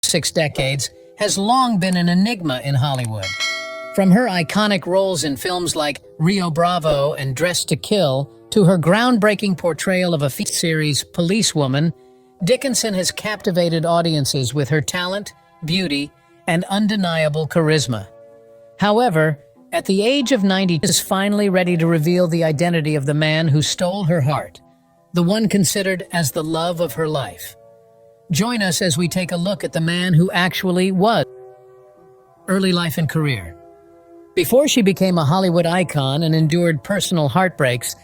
6 decades, has long been an enigma in Hollywood. From her iconic roles in films like Rio Bravo and Dressed to Kill to her groundbreaking portrayal of a series Policewoman, Dickinson has captivated audiences with her talent, beauty, and undeniable charisma. However, at the age of 90, she is finally ready to reveal the identity of the man who stole her heart, the one considered as the love of her life. Join us as we take a look at the man who actually was. Early life and career. Before she became a Hollywood icon and endured personal heartbreaks,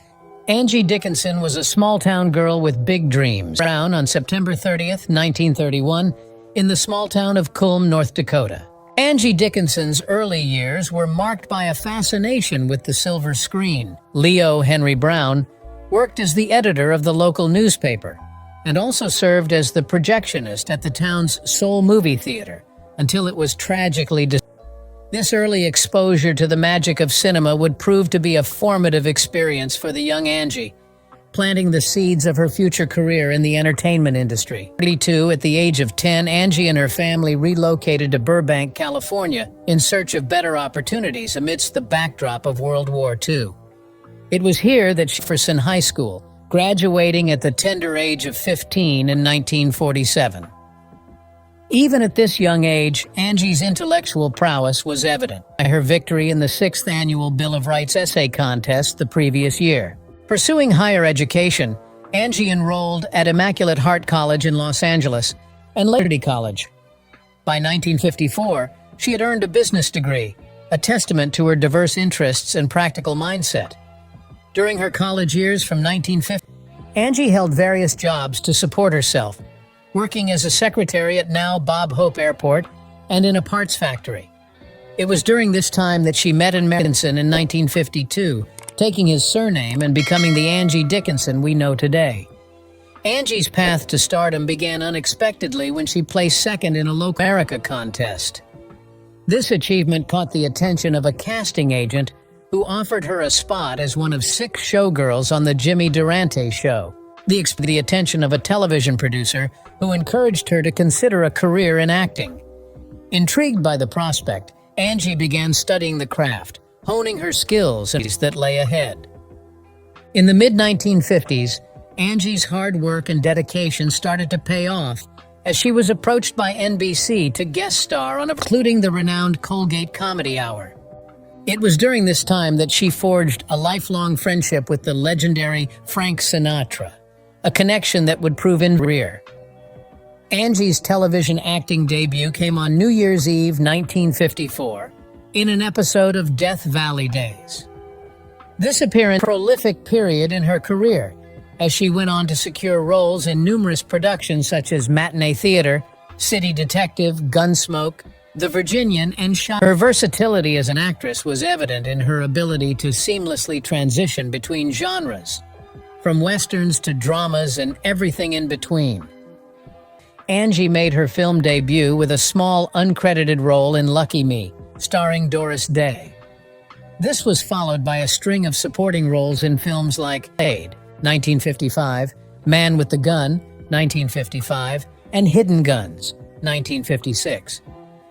Angie Dickinson was a small-town girl with big dreams. Born on September 30th, 1931, in the small town of Culm, North Dakota. Angie Dickinson's early years were marked by a fascination with the silver screen. Leo Henry Brown worked as the editor of the local newspaper and also served as the projectionist at the town's Soul Movie Theater until it was tragically destroyed. This early exposure to the magic of cinema would prove to be a formative experience for the young Angie, planting the seeds of her future career in the entertainment industry. 32, at the age of 10, Angie and her family relocated to Burbank, California, in search of better opportunities amidst the backdrop of World War II. It was here that she was in high school, graduating at the tender age of 15 in 1947. Even at this young age, Angie's intellectual prowess was evident by her victory in the 6th annual Bill of Rights essay contest the previous year. Pursuing higher education, Angie enrolled at Immaculate Heart College in Los Angeles and Liberty College. By 1954, she had earned a business degree, a testament to her diverse interests and practical mindset. During her college years from 1950, Angie held various jobs to support herself, working as a secretary at now Bob Hope Airport and in a parts factory. It was during this time that she met Dickinson in 1952, taking his surname and becoming the Angie Dickinson we know today. Angie's path to stardom began unexpectedly when she placed second in a local America contest. This achievement caught the attention of a casting agent who offered her a spot as one of 6 showgirls on the Jimmy Durante show. The attention of a television producer who encouraged her to consider a career in acting. Intrigued by the prospect, Angie began studying the craft, honing her skills that lay ahead. In the mid-1950s, Angie's hard work and dedication started to pay off as she was approached by NBC to guest star on including the renowned Colgate Comedy Hour. It was during this time that she forged a lifelong friendship with the legendary Frank Sinatra, a connection that would prove in career. Angie's television acting debut came on New Year's Eve 1954 in an episode of Death Valley Days. This appearance was a prolific period in her career, as she went on to secure roles in numerous productions such as Matinee Theater, City Detective, Gunsmoke, The Virginian, and Shot. Her versatility as an actress was evident in her ability to seamlessly transition between genres, from westerns to dramas and everything in between. Angie made her film debut with a small, uncredited role in Lucky Me, starring Doris Day. This was followed by a string of supporting roles in films like Aid, 1955, Man with the Gun, 1955, and Hidden Guns, 1956.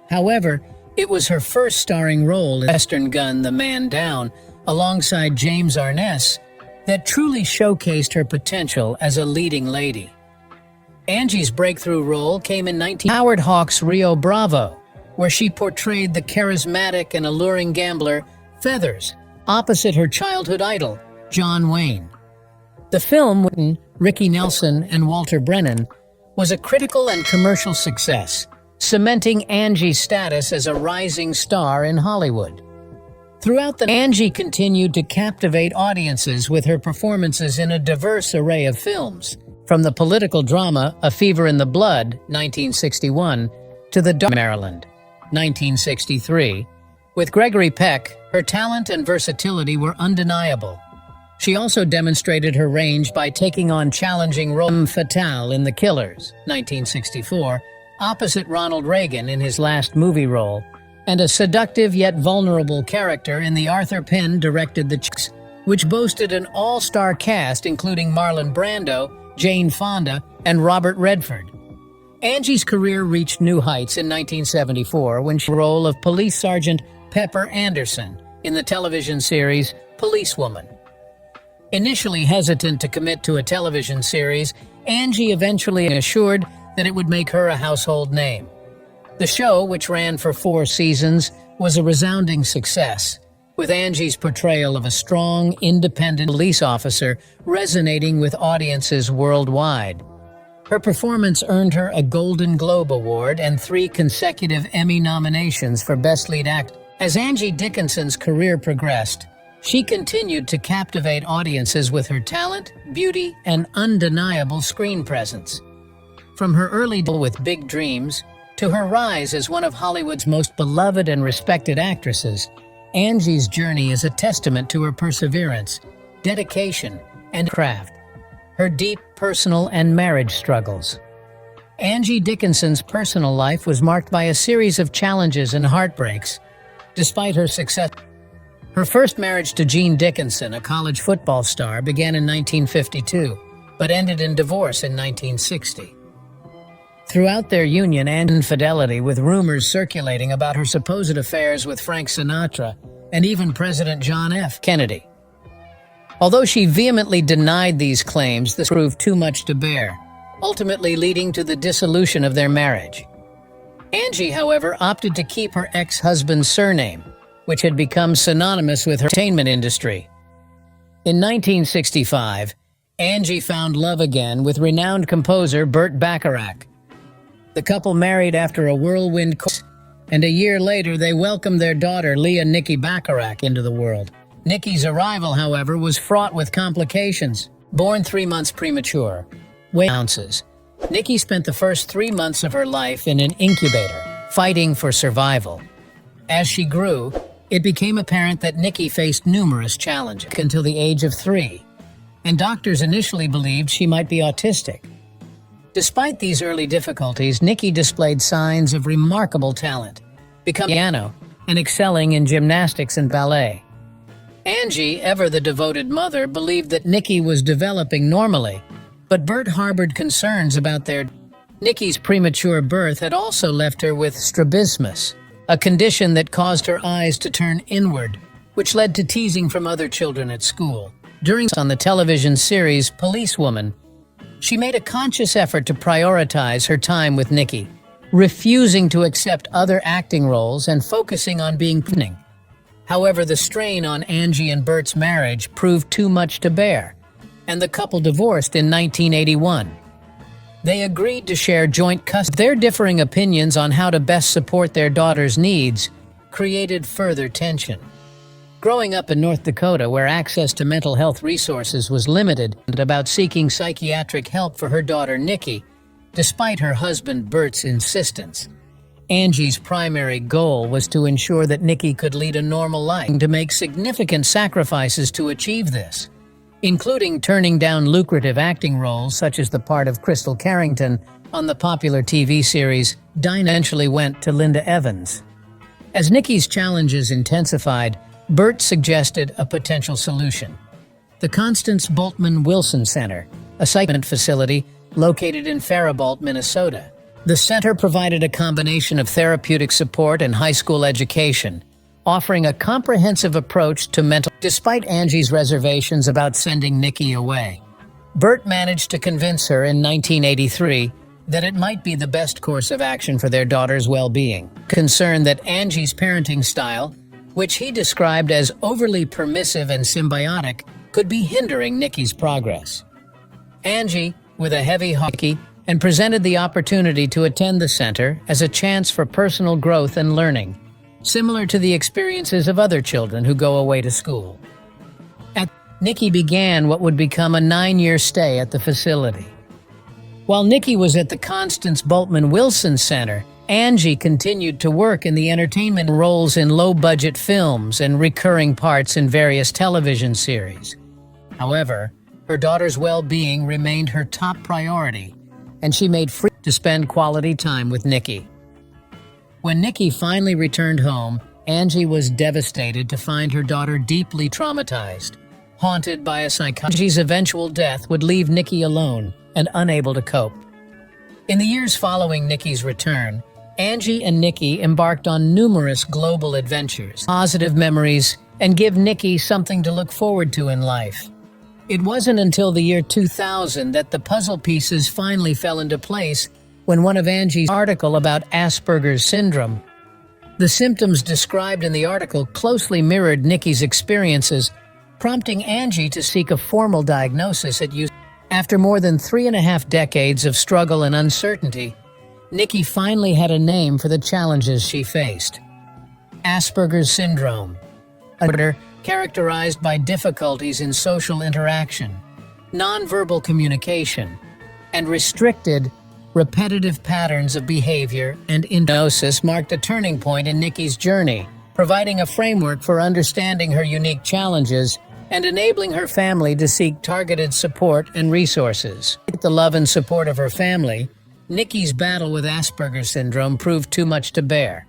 However, it was her first starring role in Western Gun, The Man Down, alongside James Arness, that truly showcased her potential as a leading lady. Angie's breakthrough role came in Howard Hawks' Rio Bravo, where she portrayed the charismatic and alluring gambler Feathers, opposite her childhood idol, John Wayne. The film, with Ricky Nelson and Walter Brennan, was a critical and commercial success, cementing Angie's status as a rising star in Hollywood. Throughout Angie continued to captivate audiences with her performances in a diverse array of films, from the political drama A Fever in the Blood, 1961, to The Dark Maryland, 1963. With Gregory Peck, her talent and versatility were undeniable. She also demonstrated her range by taking on challenging roles fatale in The Killers, 1964, opposite Ronald Reagan in his last movie role, and a seductive yet vulnerable character in the Arthur Penn-directed The Chicks, which boasted an all-star cast including Marlon Brando, Jane Fonda, and Robert Redford. Angie's career reached new heights in 1974 when she role of Police Sergeant Pepper Anderson in the television series Policewoman. Initially hesitant to commit to a television series, Angie eventually assured that it would make her a household name. The show, which ran for 4 seasons, was a resounding success, with Angie's portrayal of a strong, independent police officer resonating with audiences worldwide. Her performance earned her a Golden Globe Award and 3 consecutive Emmy nominations for Best Lead Actor. As Angie Dickinson's career progressed, she continued to captivate audiences with her talent, beauty, and undeniable screen presence. From her early days with big dreams to her rise as one of Hollywood's most beloved and respected actresses, Angie's journey is a testament to her perseverance, dedication, and craft. Her deep personal and marriage struggles. Angie Dickinson's personal life was marked by a series of challenges and heartbreaks. Despite her success, her first marriage to Gene Dickinson, a college football star, began in 1952, but ended in divorce in 1960. Throughout their union and infidelity, with rumors circulating about her supposed affairs with Frank Sinatra and even President John F. Kennedy. Although she vehemently denied these claims, this proved too much to bear, ultimately leading to the dissolution of their marriage. Angie, however, opted to keep her ex-husband's surname, which had become synonymous with her entertainment industry. In 1965, Angie found love again with renowned composer Burt Bacharach. The couple married after a whirlwind course, and a year later they welcomed their daughter Leah Nikki Bacharach into the world. Nikki's arrival, however, was fraught with complications. Born 3 months premature, weighing ounces, Nikki spent the first 3 months of her life in an incubator, fighting for survival. As she grew, it became apparent that Nikki faced numerous challenges until the age of 3, and doctors initially believed she might be autistic. Despite these early difficulties, Nikki displayed signs of remarkable talent, becoming piano and excelling in gymnastics and ballet. Angie, ever the devoted mother, believed that Nikki was developing normally, but Burt harbored concerns about Nikki's premature birth had also left her with strabismus, a condition that caused her eyes to turn inward, which led to teasing from other children at school. On the television series Policewoman, she made a conscious effort to prioritize her time with Nikki, refusing to accept other acting roles and focusing on being present. However, the strain on Angie and Burt's marriage proved too much to bear, and the couple divorced in 1981. They agreed to share joint custody. Their differing opinions on how to best support their daughter's needs created further tension. Growing up in North Dakota, where access to mental health resources was limited, and about seeking psychiatric help for her daughter Nikki, despite her husband Burt's insistence. Angie's primary goal was to ensure that Nikki could lead a normal life, and to make significant sacrifices to achieve this, including turning down lucrative acting roles such as the part of Crystal Carrington on the popular TV series Dinah. Eventually went to Linda Evans. As Nikki's challenges intensified, Burt suggested a potential solution: the Constance Boltman Wilson Center, a psych facility located in Faribault, Minnesota. The center provided a combination of therapeutic support and high school education, offering a comprehensive approach to mental. Despite Angie's reservations about sending Nikki away, Burt managed to convince her in 1983 that it might be the best course of action for their daughter's well-being. Concerned that Angie's parenting style, which he described as overly permissive and symbiotic, could be hindering Nikki's progress. Angie, with a heavy heart, and presented the opportunity to attend the center as a chance for personal growth and learning, similar to the experiences of other children who go away to school. Nikki began what would become a 9-year stay at the facility. While Nikki was at the Constance Boltman Wilson Center, Angie continued to work in the entertainment roles in low-budget films and recurring parts in various television series. However, her daughter's well-being remained her top priority, and she made free to spend quality time with Nikki. When Nikki finally returned home, Angie was devastated to find her daughter deeply traumatized. Haunted by a psychiatrist's eventual death would leave Nikki alone and unable to cope. In the years following Nikki's return, Angie and Nikki embarked on numerous global adventures, positive memories, and give Nikki something to look forward to in life. It wasn't until the year 2000 that the puzzle pieces finally fell into place when one of Angie's articles about Asperger's syndrome. The symptoms described in the article closely mirrored Nikki's experiences, prompting Angie to seek a formal diagnosis at UC. After more than 3.5 decades of struggle and uncertainty, Nikki finally had a name for the challenges she faced. Asperger's syndrome, a disorder characterized by difficulties in social interaction, nonverbal communication, and restricted, repetitive patterns of behavior and diagnosis marked a turning point in Nikki's journey, providing a framework for understanding her unique challenges and enabling her family to seek targeted support and resources. With the love and support of her family, Nikki's battle with Asperger's syndrome proved too much to bear.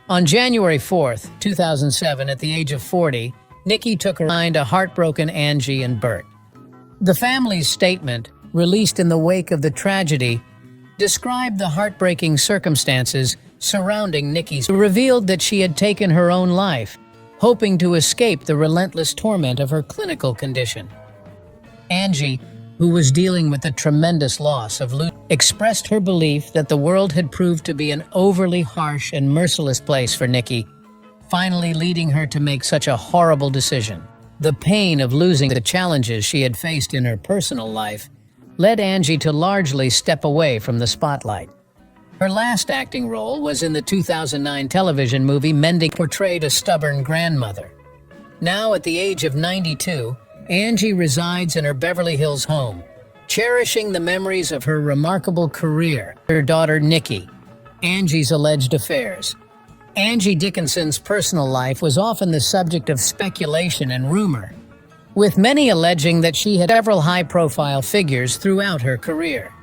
On January 4th, 2007, at the age of 40, Nikki took her behind a heartbroken Angie and Bert. The family's statement, released in the wake of the tragedy, described the heartbreaking circumstances surrounding Nikki's, revealed that she had taken her own life, hoping to escape the relentless torment of her clinical condition. Angie, who was dealing with the tremendous loss of Lucy, expressed her belief that the world had proved to be an overly harsh and merciless place for Nikki, finally leading her to make such a horrible decision. The pain of losing the challenges she had faced in her personal life led Angie to largely step away from the spotlight. Her last acting role was in the 2009 television movie Mending, portrayed a stubborn grandmother. Now, at the age of 92, Angie resides in her Beverly Hills home, cherishing the memories of her remarkable career. Her daughter, Nikki, Angie's alleged affairs. Angie Dickinson's personal life was often the subject of speculation and rumor, with many alleging that she had several high-profile figures throughout her career.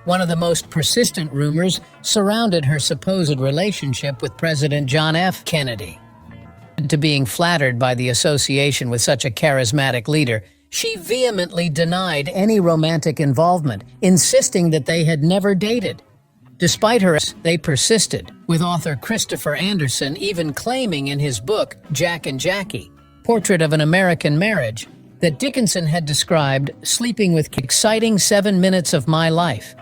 One of the most persistent rumors surrounded her supposed relationship with President John F. Kennedy. To being flattered by the association with such a charismatic leader, she vehemently denied any romantic involvement, insisting that they had never dated. Despite her, they persisted, with author Christopher Anderson even claiming in his book, Jack and Jackie, Portrait of an American Marriage, that Dickinson had described sleeping with exciting 7 minutes of my life.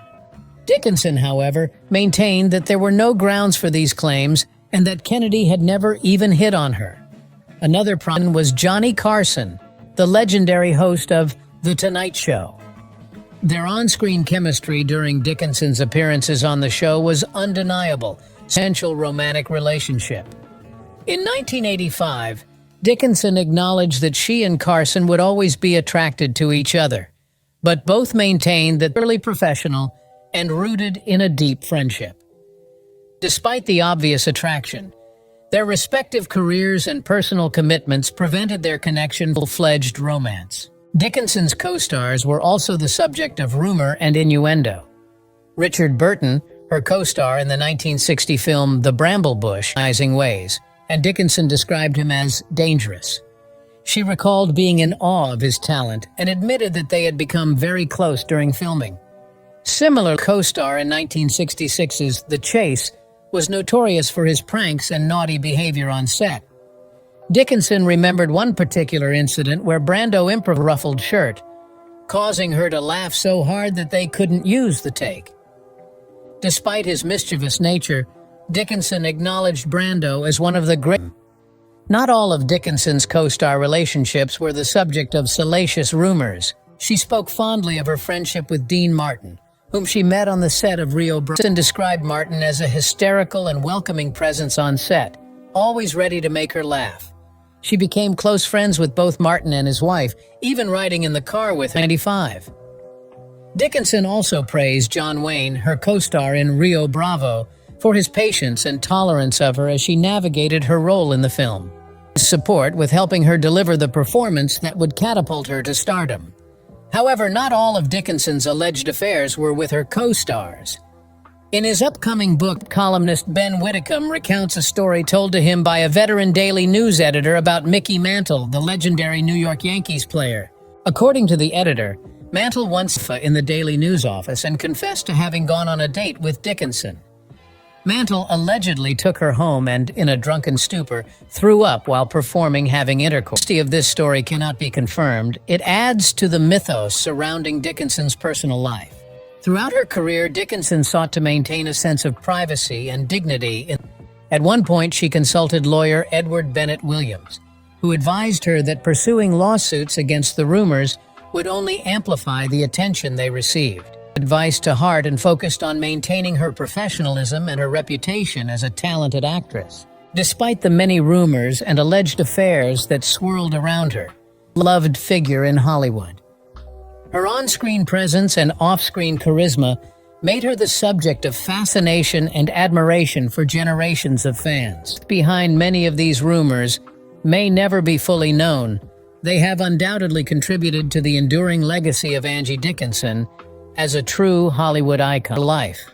Dickinson, however, maintained that there were no grounds for these claims and that Kennedy had never even hit on her. Another problem was Johnny Carson, the legendary host of The Tonight Show. Their on-screen chemistry during Dickinson's appearances on the show was undeniable, essential romantic relationship. In 1985, Dickinson acknowledged that she and Carson would always be attracted to each other, but both maintained that purely professional and rooted in a deep friendship. Despite the obvious attraction, their respective careers and personal commitments prevented their connection full-fledged romance. Dickinson's co-stars were also the subject of rumor and innuendo. Richard Burton, her co-star in the 1960 film The Bramble Bush, Surprising Ways, and Dickinson described him as dangerous. She recalled being in awe of his talent and admitted that they had become very close during filming. Similar co-star in 1966's The Chase was notorious for his pranks and naughty behavior on set. Dickinson remembered one particular incident where Brando improvised a ruffled shirt, causing her to laugh so hard that they couldn't use the take. Despite his mischievous nature, Dickinson acknowledged Brando as one of the great. Not all of Dickinson's co-star relationships were the subject of salacious rumors. She spoke fondly of her friendship with Dean Martin, whom she met on the set of Rio Bravo. Dickinson described Martin as a hysterical and welcoming presence on set, always ready to make her laugh. She became close friends with both Martin and his wife, even riding in the car with him in 1995. Dickinson also praised John Wayne, her co-star in Rio Bravo, for his patience and tolerance of her as she navigated her role in the film. His support with helping her deliver the performance that would catapult her to stardom. However, not all of Dickinson's alleged affairs were with her co-stars. In his upcoming book, columnist Ben Whitcomb recounts a story told to him by a veteran Daily News editor about Mickey Mantle, the legendary New York Yankees player. According to the editor, Mantle once in the Daily News office and confessed to having gone on a date with Dickinson. Mantle allegedly took her home and, in a drunken stupor, threw up while performing having intercourse. The honesty of this story cannot be confirmed. It adds to the mythos surrounding Dickinson's personal life. Throughout her career, Dickinson sought to maintain a sense of privacy and dignity. At one point, she consulted lawyer Edward Bennett Williams, who advised her that pursuing lawsuits against the rumors would only amplify the attention they received. Advice to heart and focused on maintaining her professionalism and her reputation as a talented actress. Despite the many rumors and alleged affairs that swirled around her, loved figure in Hollywood. Her on-screen presence and off-screen charisma made her the subject of fascination and admiration for generations of fans. Behind many of these rumors may never be fully known. They have undoubtedly contributed to the enduring legacy of Angie Dickinson as a true Hollywood icon. Life.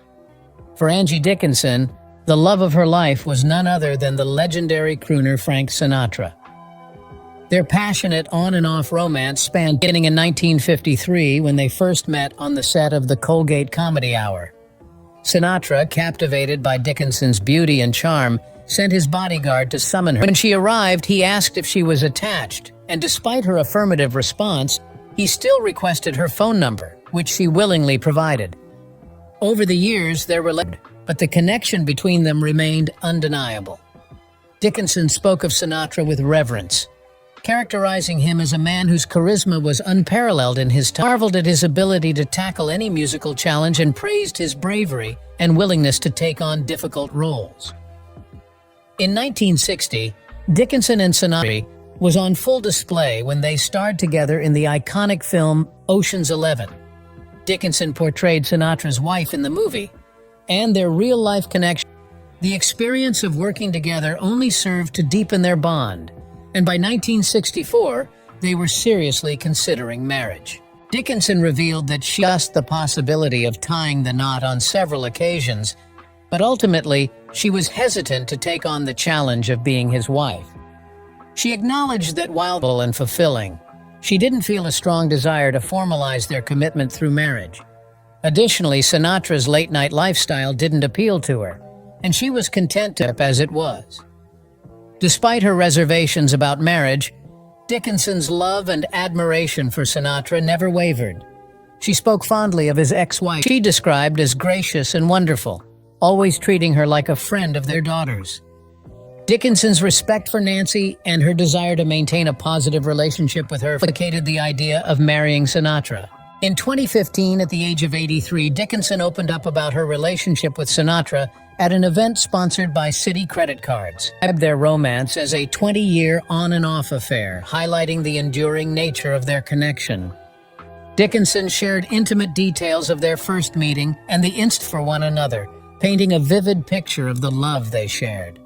For Angie Dickinson, the love of her life was none other than the legendary crooner Frank Sinatra. Their passionate on and off romance spanned beginning in 1953 when they first met on the set of the Colgate Comedy Hour. Sinatra, captivated by Dickinson's beauty and charm, sent his bodyguard to summon her. When she arrived, he asked if she was attached, and despite her affirmative response, he still requested her phone number, which she willingly provided. Over the years, their relationship, but the connection between them remained undeniable. Dickinson spoke of Sinatra with reverence, characterizing him as a man whose charisma was unparalleled in his time, marveled at his ability to tackle any musical challenge, and praised his bravery and willingness to take on difficult roles. In 1960, Dickinson and Sinatra was on full display when they starred together in the iconic film Ocean's 11. Dickinson portrayed Sinatra's wife in the movie, and their real-life connection. The experience of working together only served to deepen their bond, and by 1964, they were seriously considering marriage. Dickinson revealed that she discussed the possibility of tying the knot on several occasions, but ultimately, she was hesitant to take on the challenge of being his wife. She acknowledged that while full and fulfilling, she didn't feel a strong desire to formalize their commitment through marriage. Additionally, Sinatra's late-night lifestyle didn't appeal to her, and she was content to as it was. Despite her reservations about marriage, Dickinson's love and admiration for Sinatra never wavered. She spoke fondly of his ex-wife, she described as gracious and wonderful, always treating her like a friend of their daughters. Dickinson's respect for Nancy and her desire to maintain a positive relationship with her complicated the idea of marrying Sinatra. In 2015, at the age of 83, Dickinson opened up about her relationship with Sinatra at an event sponsored by Citi Credit Cards. Their romance as a 20-year on-and-off affair, highlighting the enduring nature of their connection. Dickinson shared intimate details of their first meeting and the instinct for one another, painting a vivid picture of the love they shared.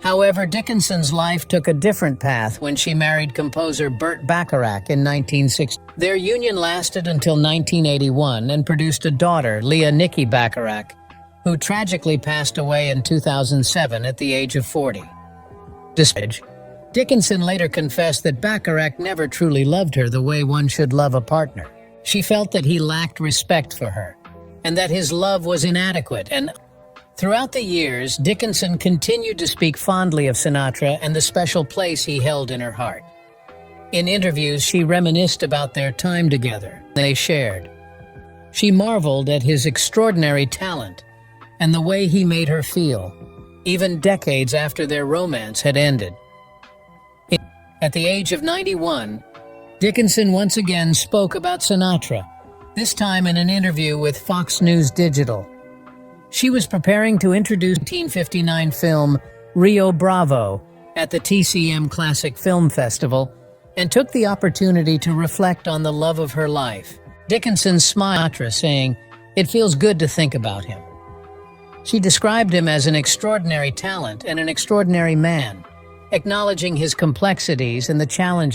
However, Dickinson's life took a different path when she married composer Burt Bacharach in 1960. Their union lasted until 1981 and produced a daughter, Leah Nikki Bacharach, who tragically passed away in 2007 at the age of 40. Dickinson later confessed that Bacharach never truly loved her the way one should love a partner. She felt that he lacked respect for her, and that his love was inadequate. And throughout the years, Dickinson continued to speak fondly of Sinatra and the special place he held in her heart. In interviews, she reminisced about their time together they shared. She marveled at his extraordinary talent and the way he made her feel, even decades after their romance had ended. At the age of 91, Dickinson once again spoke about Sinatra, this time in an interview with Fox News Digital. She was preparing to introduce the 1959 film Rio Bravo at the TCM Classic Film Festival and took the opportunity to reflect on the love of her life. Dickinson smiled, saying, "It feels good to think about him." She described him as an extraordinary talent and an extraordinary man, acknowledging his complexities and the challenges